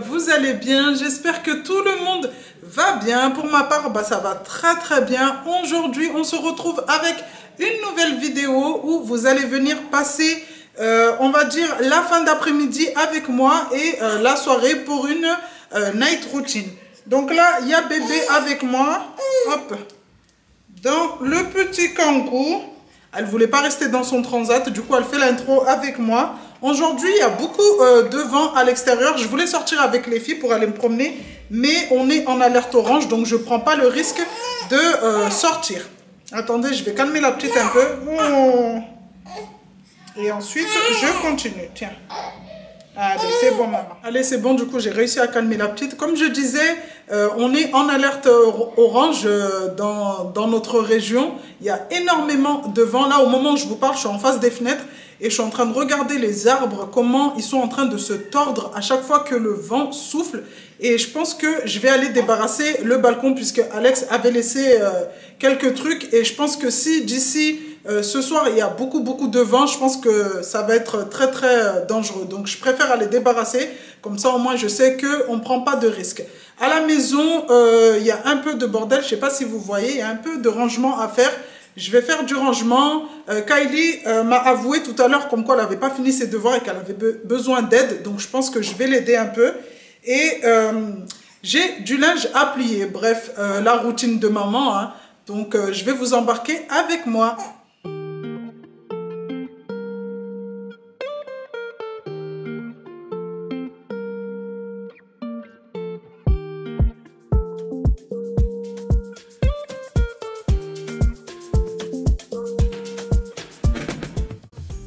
vous allez bien. J'espère que tout le monde va bien. Pour ma part, ça va très très bien. Aujourd'hui, on se retrouve avec une nouvelle vidéo où vous allez venir passer, on va dire, la fin d'après-midi avec moi et la soirée pour une night routine. Donc là, il y a bébé avec moi. Hop. Dans le petit kangou. Elle ne voulait pas rester dans son transat. Du coup, elle fait l'intro avec moi. Aujourd'hui, il y a beaucoup de vent à l'extérieur. Je voulais sortir avec les filles pour aller me promener. Mais on est en alerte orange. Donc, je ne prends pas le risque de sortir. Attendez, je vais calmer la petite un peu. Oh. Et ensuite, je continue. Tiens. Allez, c'est bon, maman. Allez, c'est bon. Du coup, j'ai réussi à calmer la petite. Comme je disais, on est en alerte orange dans notre région. Il y a énormément de vent. Là, au moment où je vous parle, je suis en face des fenêtres et je suis en train de regarder les arbres, comment ils sont en train de se tordre à chaque fois que le vent souffle. Et je pense que je vais aller débarrasser le balcon puisque Alex avait laissé quelques trucs. Et je pense que si d'ici ce soir il y a beaucoup de vent, je pense que ça va être très très dangereux. Donc je préfère aller débarrasser. Comme ça au moins je sais qu'on ne prend pas de risque. À la maison, il y a un peu de bordel. Je ne sais pas si vous voyez, il y a un peu de rangement à faire. Je vais faire du rangement. Kylie m'a avoué tout à l'heure comme quoi elle n'avait pas fini ses devoirs et qu'elle avait besoin d'aide. Donc je pense que je vais l'aider un peu. Et j'ai du linge à plier. Bref, la routine de maman. Hein. Donc je vais vous embarquer avec moi.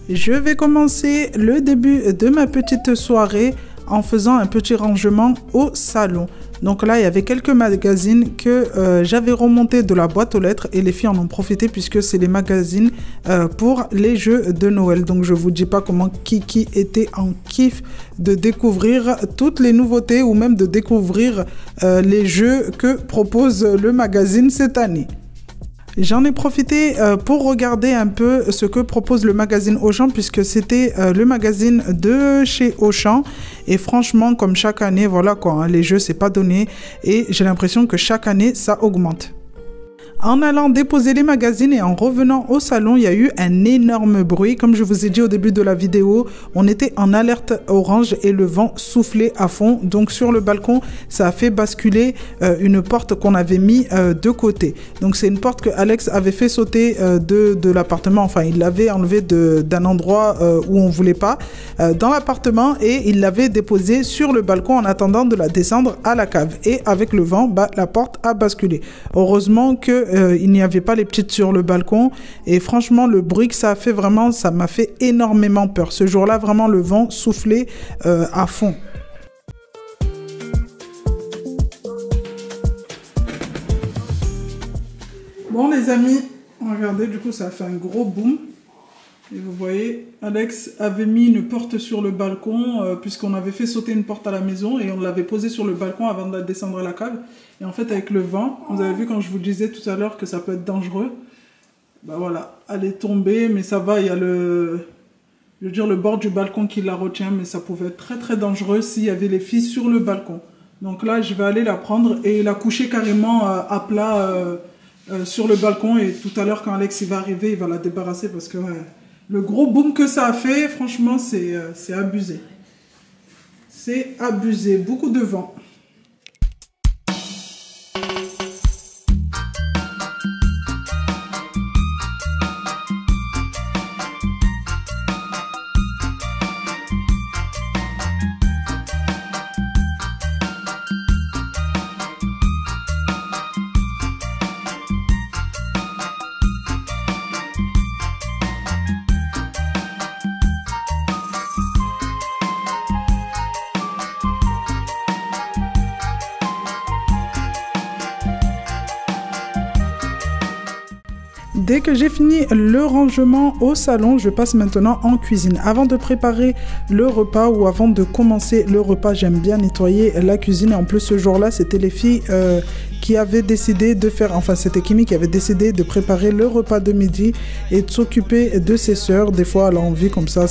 Je vais commencer le début de ma petite soirée en faisant un petit rangement au salon. Donc là, il y avait quelques magazines que j'avais remontés de la boîte aux lettres et les filles en ont profité puisque c'est les magazines pour les jeux de Noël. Donc je vous dis pas comment Kiki était en kiff de découvrir toutes les nouveautés ou même de découvrir les jeux que propose le magazine cette année. J'en ai profité pour regarder un peu ce que propose le magazine Auchan puisque c'était le magazine de chez Auchan et franchement comme chaque année voilà quoi, hein, les jeux c'est pas donné et j'ai l'impression que chaque année ça augmente. En allant déposer les magazines et en revenant au salon, il y a eu un énorme bruit. Comme je vous ai dit au début de la vidéo, on était en alerte orange et le vent soufflait à fond. Donc sur le balcon, ça a fait basculer une porte qu'on avait mis de côté. Donc c'est une porte que Alex avait fait sauter de l'appartement. Enfin, il l'avait enlevé d'un endroit où on ne voulait pas dans l'appartement et il l'avait déposée sur le balcon en attendant de la descendre à la cave. Et avec le vent, la porte a basculé. Heureusement que il n'y avait pas les petites sur le balcon et franchement le bruit que ça a fait vraiment ça m'a fait énormément peur. Ce jour-là vraiment le vent soufflait à fond. Bon les amis, regardez du coup ça a fait un gros boom et vous voyez Alex avait mis une porte sur le balcon puisqu'on avait fait sauter une porte à la maison et on l'avait posée sur le balcon avant de la descendre à la cave. Et en fait, avec le vent, vous avez vu quand je vous disais tout à l'heure que ça peut être dangereux. Voilà, elle est tombée, mais ça va, il y a le bord du balcon qui la retient, mais ça pouvait être très très dangereux s'il y avait les filles sur le balcon. Donc là, je vais aller la prendre et la coucher carrément à plat sur le balcon. Et tout à l'heure, quand Alex il va arriver, il va la débarrasser parce que le gros boom que ça a fait, franchement, c'est abusé. C'est abusé, beaucoup de vent. Dès que j'ai fini le rangement au salon, je passe maintenant en cuisine. Avant de préparer le repas ou avant de commencer le repas, j'aime bien nettoyer la cuisine. Et en plus, ce jour-là, c'était les filles qui avaient décidé de faire... Enfin, c'était Kimi qui avait décidé de préparer le repas de midi et de s'occuper de ses sœurs. Des fois, elle a envie comme ça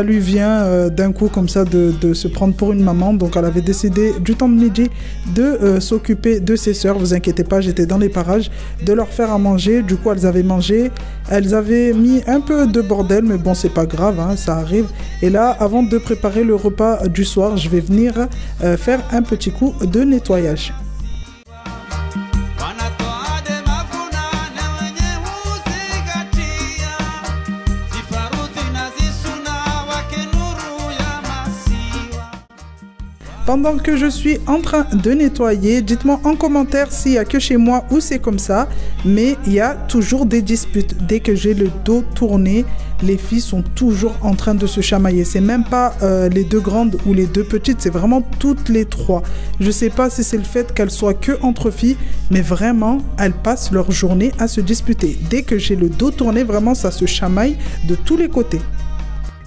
lui vient d'un coup comme ça de se prendre pour une maman. Donc, elle avait décidé du temps de midi de s'occuper de ses sœurs. Vous inquiétez pas, j'étais dans les parages, de leur faire à manger. Du coup, elles avaient mangé, elles avaient mis un peu de bordel, mais bon, c'est pas grave, hein, ça arrive. Et là, avant de préparer le repas du soir, je vais venir faire un petit coup de nettoyage. Pendant que je suis en train de nettoyer, dites-moi en commentaire s'il n'y a que chez moi ou c'est comme ça, mais il y a toujours des disputes. Dès que j'ai le dos tourné, les filles sont toujours en train de se chamailler. C'est même pas les deux grandes ou les deux petites, c'est vraiment toutes les trois. Je sais pas si c'est le fait qu'elles soient que entre filles, mais vraiment, elles passent leur journée à se disputer. Dès que j'ai le dos tourné, vraiment, ça se chamaille de tous les côtés.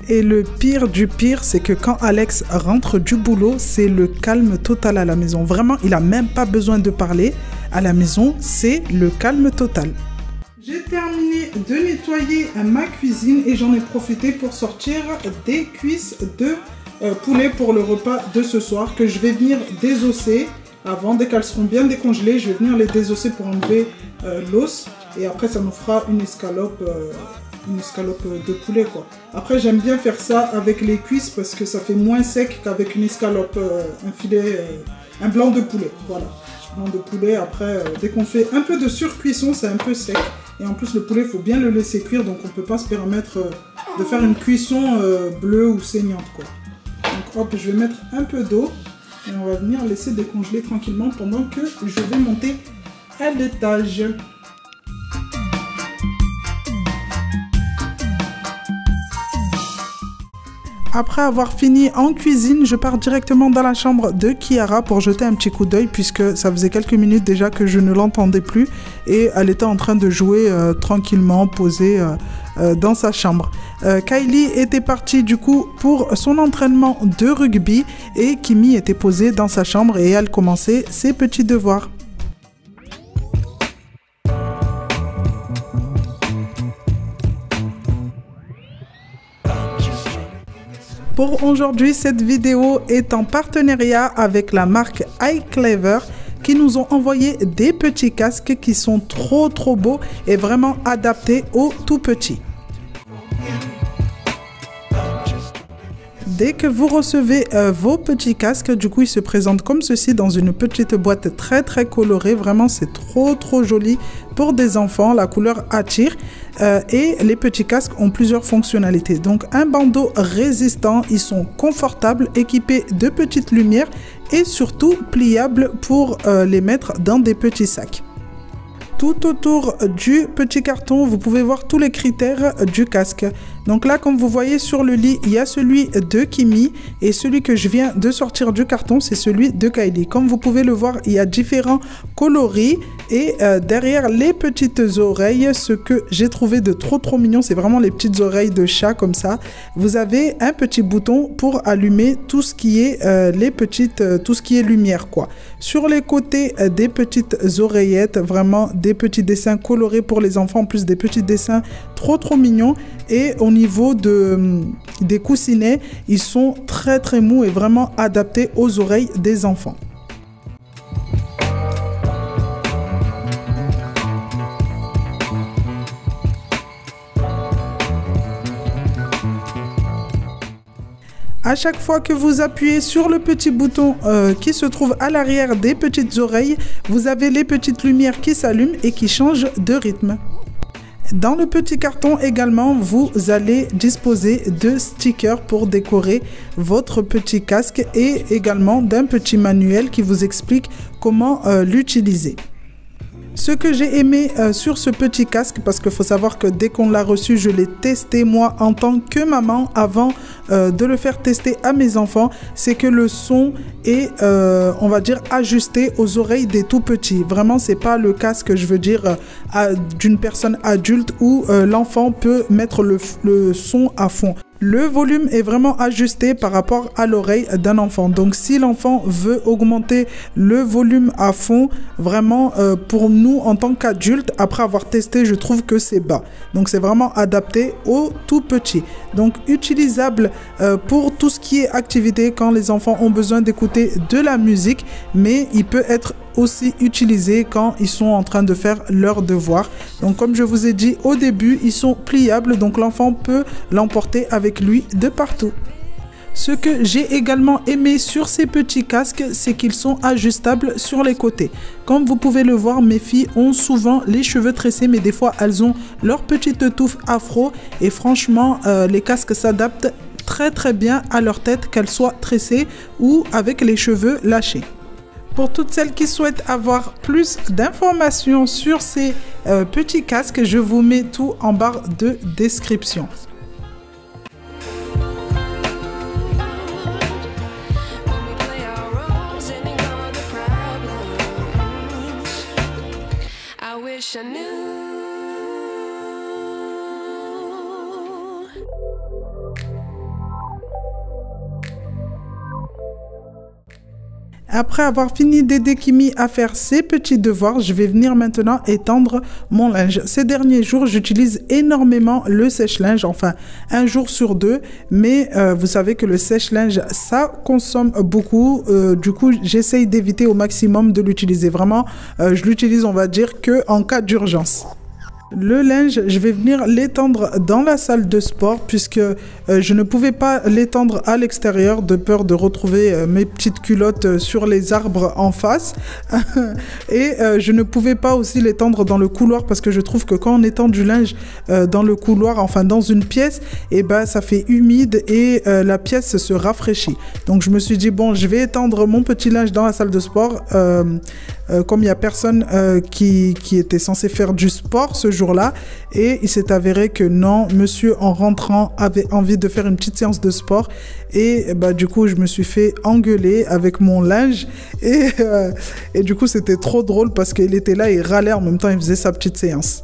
Et le pire du pire, c'est que quand Alex rentre du boulot, c'est le calme total à la maison. Vraiment, il n'a même pas besoin de parler. À la maison, c'est le calme total. J'ai terminé de nettoyer ma cuisine et j'en ai profité pour sortir des cuisses de poulet pour le repas de ce soir que je vais venir désosser. Avant, dès qu'elles seront bien décongelées, je vais venir les désosser pour enlever l'os. Et après, ça nous fera une escalope de poulet quoi. Après j'aime bien faire ça avec les cuisses parce que ça fait moins sec qu'avec une escalope, un filet, un blanc de poulet. Voilà, blanc de poulet. Après dès qu'on fait un peu de surcuisson, c'est un peu sec. Et en plus le poulet, il faut bien le laisser cuire, donc on peut pas se permettre de faire une cuisson bleue ou saignante quoi. Donc hop, je vais mettre un peu d'eau et on va venir laisser décongeler tranquillement pendant que je vais monter à l'étage. Après avoir fini en cuisine, je pars directement dans la chambre de Kiara pour jeter un petit coup d'œil puisque ça faisait quelques minutes déjà que je ne l'entendais plus et elle était en train de jouer tranquillement, posée dans sa chambre. Kylie était partie du coup pour son entraînement de rugby et Kimi était posée dans sa chambre et elle commençait ses petits devoirs. Pour aujourd'hui, cette vidéo est en partenariat avec la marque iClever qui nous ont envoyé des petits casques qui sont trop beaux et vraiment adaptés aux tout petits. Dès que vous recevez vos petits casques, du coup, ils se présentent comme ceci dans une petite boîte très colorée. Vraiment, c'est trop joli pour des enfants. La couleur attire et les petits casques ont plusieurs fonctionnalités. Donc, un bandeau résistant, ils sont confortables, équipés de petites lumières et surtout pliables pour les mettre dans des petits sacs. Tout autour du petit carton, vous pouvez voir tous les critères du casque. Donc là, comme vous voyez sur le lit, il y a celui de Kimi et celui que je viens de sortir du carton, c'est celui de Kylie. Comme vous pouvez le voir, il y a différents coloris et derrière les petites oreilles, ce que j'ai trouvé de trop mignon, c'est vraiment les petites oreilles de chat comme ça. Vous avez un petit bouton pour allumer tout ce qui est tout ce qui est lumière quoi. Sur les côtés des petites oreillettes, vraiment des petits dessins colorés pour les enfants, en plus des petits dessins trop mignons. Et au niveau des coussinets, ils sont très mous et vraiment adaptés aux oreilles des enfants. À chaque fois que vous appuyez sur le petit bouton qui se trouve à l'arrière des petites oreilles, vous avez les petites lumières qui s'allument et qui changent de rythme. Dans le petit carton également, vous allez disposer de stickers pour décorer votre petit casque et également d'un petit manuel qui vous explique comment l'utiliser. Ce que j'ai aimé sur ce petit casque, parce qu'il faut savoir que dès qu'on l'a reçu, je l'ai testé moi en tant que maman avant de le faire tester à mes enfants, c'est que le son est, on va dire, ajusté aux oreilles des tout petits. Vraiment, c'est pas le casque, je veux dire, d'une personne adulte où l'enfant peut mettre le son à fond. Le volume est vraiment ajusté par rapport à l'oreille d'un enfant. Donc, si l'enfant veut augmenter le volume à fond, vraiment, pour nous, en tant qu'adultes, après avoir testé, je trouve que c'est bas. Donc, c'est vraiment adapté aux tout petits. Donc, utilisable pour tout ce qui est activité quand les enfants ont besoin d'écouter de la musique, mais il peut être aussi utilisé quand ils sont en train de faire leurs devoirs. Donc comme je vous ai dit au début, ils sont pliables, donc l'enfant peut l'emporter avec lui de partout. Ce que j'ai également aimé sur ces petits casques, c'est qu'ils sont ajustables sur les côtés. Comme vous pouvez le voir, mes filles ont souvent les cheveux tressés, mais des fois elles ont leur petite touffe afro et franchement, les casques s'adaptent très bien à leur tête, qu'elles soient tressées ou avec les cheveux lâchés. Pour toutes celles qui souhaitent avoir plus d'informations sur ces petits casques, je vous mets tout en barre de description. Après avoir fini d'aider Kimi à faire ses petits devoirs, je vais venir maintenant étendre mon linge. Ces derniers jours, j'utilise énormément le sèche-linge, enfin un jour sur deux, mais vous savez que le sèche-linge, ça consomme beaucoup. Du coup, j'essaye d'éviter au maximum de l'utiliser. Vraiment, je l'utilise, on va dire, qu'en cas d'urgence. Le linge, je vais venir l'étendre dans la salle de sport puisque je ne pouvais pas l'étendre à l'extérieur de peur de retrouver mes petites culottes sur les arbres en face. Et je ne pouvais pas aussi l'étendre dans le couloir parce que je trouve que quand on étend du linge dans le couloir, enfin dans une pièce, et ben ça fait humide et la pièce se rafraîchit. Donc je me suis dit bon, je vais étendre mon petit linge dans la salle de sport. Comme il n'y a personne qui était censé faire du sport ce jour-là, et il s'est avéré que non, monsieur en rentrant avait envie de faire une petite séance de sport et bah, du coup je me suis fait engueuler avec mon linge et du coup c'était trop drôle parce qu'il était là, il râlait en même temps, il faisait sa petite séance.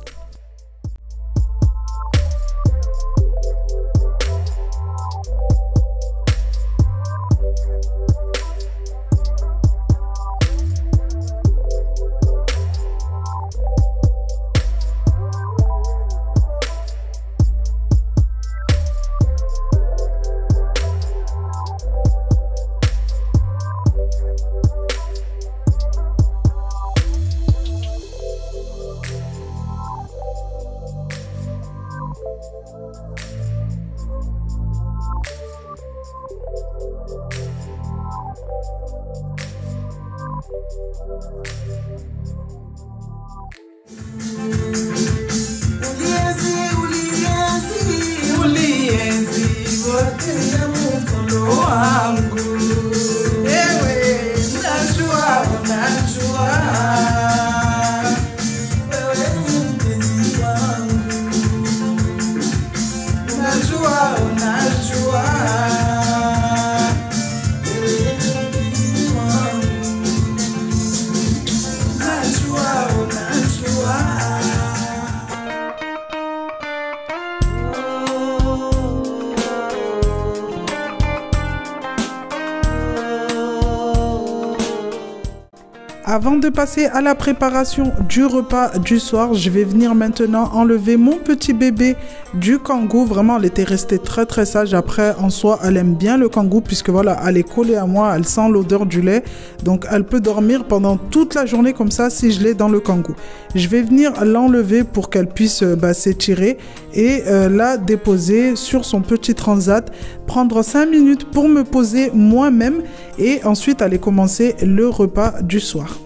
Avant de passer à la préparation du repas du soir, je vais venir maintenant enlever mon petit bébé du kangou. Vraiment, elle était restée très sage. Après, en soi, elle aime bien le kangou puisque voilà, elle est collée à moi, elle sent l'odeur du lait. Donc, elle peut dormir pendant toute la journée comme ça si je l'ai dans le kangou. Je vais venir l'enlever pour qu'elle puisse s'étirer et la déposer sur son petit transat. Prendre 5 minutes pour me poser moi-même et ensuite aller commencer le repas du soir.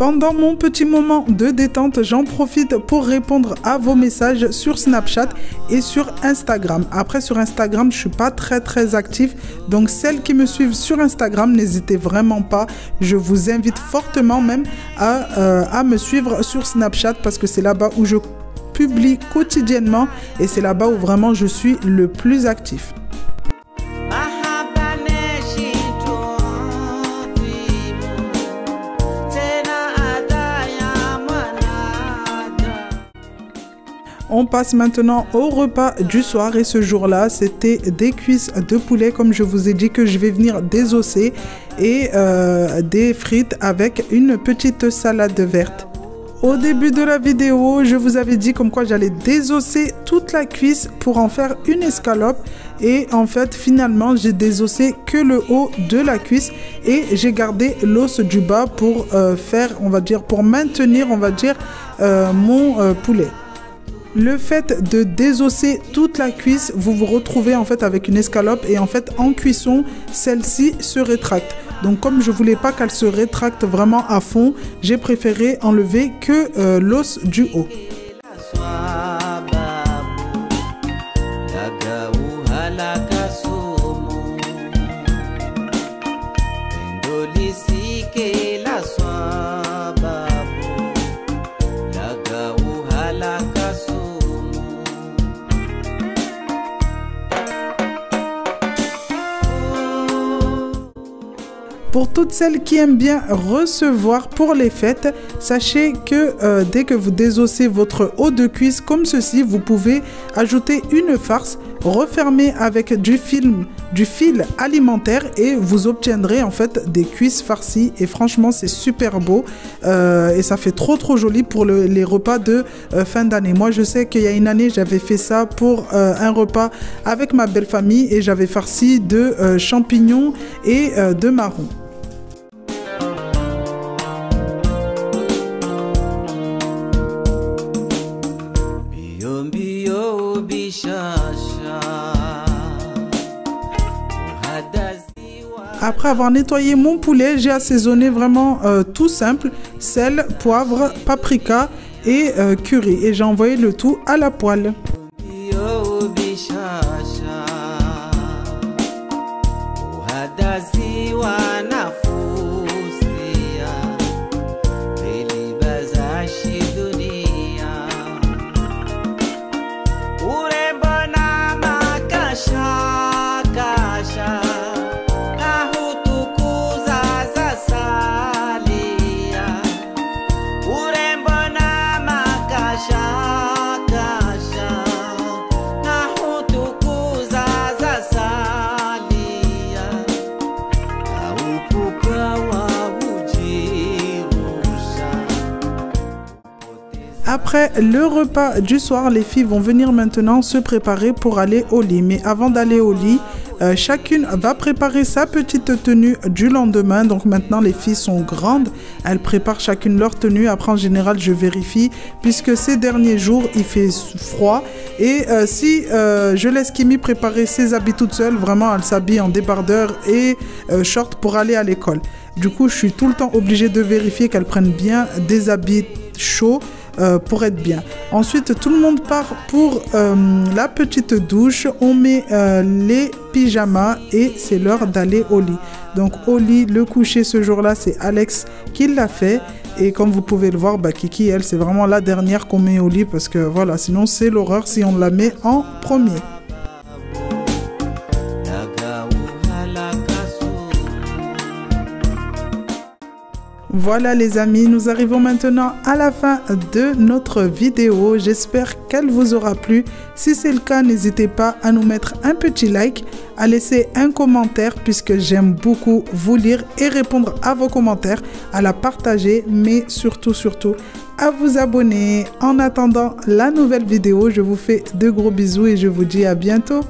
Pendant mon petit moment de détente, j'en profite pour répondre à vos messages sur Snapchat et sur Instagram. Après, sur Instagram, je ne suis pas très active. Donc, celles qui me suivent sur Instagram, n'hésitez vraiment pas. Je vous invite fortement même à me suivre sur Snapchat parce que c'est là-bas où je publie quotidiennement et c'est là-bas où vraiment je suis le plus actif. On passe maintenant au repas du soir et ce jour-là, c'était des cuisses de poulet comme je vous ai dit que je vais venir désosser et des frites avec une petite salade verte. Au début de la vidéo, je vous avais dit comme quoi j'allais désosser toute la cuisse pour en faire une escalope et en fait finalement j'ai désossé que le haut de la cuisse et j'ai gardé l'os du bas pour pour maintenir mon poulet. Le fait de désosser toute la cuisse, vous vous retrouvez en fait avec une escalope et en fait en cuisson, celle-ci se rétracte. Donc comme je voulais pas qu'elle se rétracte vraiment à fond, j'ai préféré enlever que l'os du haut. Pour toutes celles qui aiment bien recevoir pour les fêtes, sachez que dès que vous désossez votre haut de cuisse comme ceci, vous pouvez ajouter une farce, refermer avec du fil alimentaire et vous obtiendrez en fait des cuisses farcies et franchement c'est super beau et ça fait trop joli pour les repas de fin d'année. Moi je sais qu'il y a une année j'avais fait ça pour un repas avec ma belle famille et j'avais farci de champignons et de marrons. Après avoir nettoyé mon poulet, j'ai assaisonné vraiment tout simple, sel, poivre, paprika et curry. Et j'ai envoyé le tout à la poêle. Après le repas du soir, les filles vont venir maintenant se préparer pour aller au lit. Mais avant d'aller au lit, chacune va préparer sa petite tenue du lendemain. Donc maintenant, les filles sont grandes. Elles préparent chacune leur tenue. Après, en général, je vérifie puisque ces derniers jours, il fait froid. Et si je laisse Kimi préparer ses habits toute seule, vraiment, elle s'habille en débardeur et short pour aller à l'école. Du coup, je suis tout le temps obligée de vérifier qu'elles prennent bien des habits chauds pour être bien. Ensuite, tout le monde part pour la petite douche. On met les pyjamas et c'est l'heure d'aller au lit. Donc au lit, le coucher ce jour-là, c'est Alex qui l'a fait. Et comme vous pouvez le voir, Kiki, elle, c'est vraiment la dernière qu'on met au lit parce que voilà, sinon c'est l'horreur si on la met en premier. Voilà les amis, nous arrivons maintenant à la fin de notre vidéo. J'espère qu'elle vous aura plu. Si c'est le cas, n'hésitez pas à nous mettre un petit like, à laisser un commentaire puisque j'aime beaucoup vous lire et répondre à vos commentaires, à la partager, mais surtout à vous abonner. En attendant la nouvelle vidéo, je vous fais de gros bisous et je vous dis à bientôt.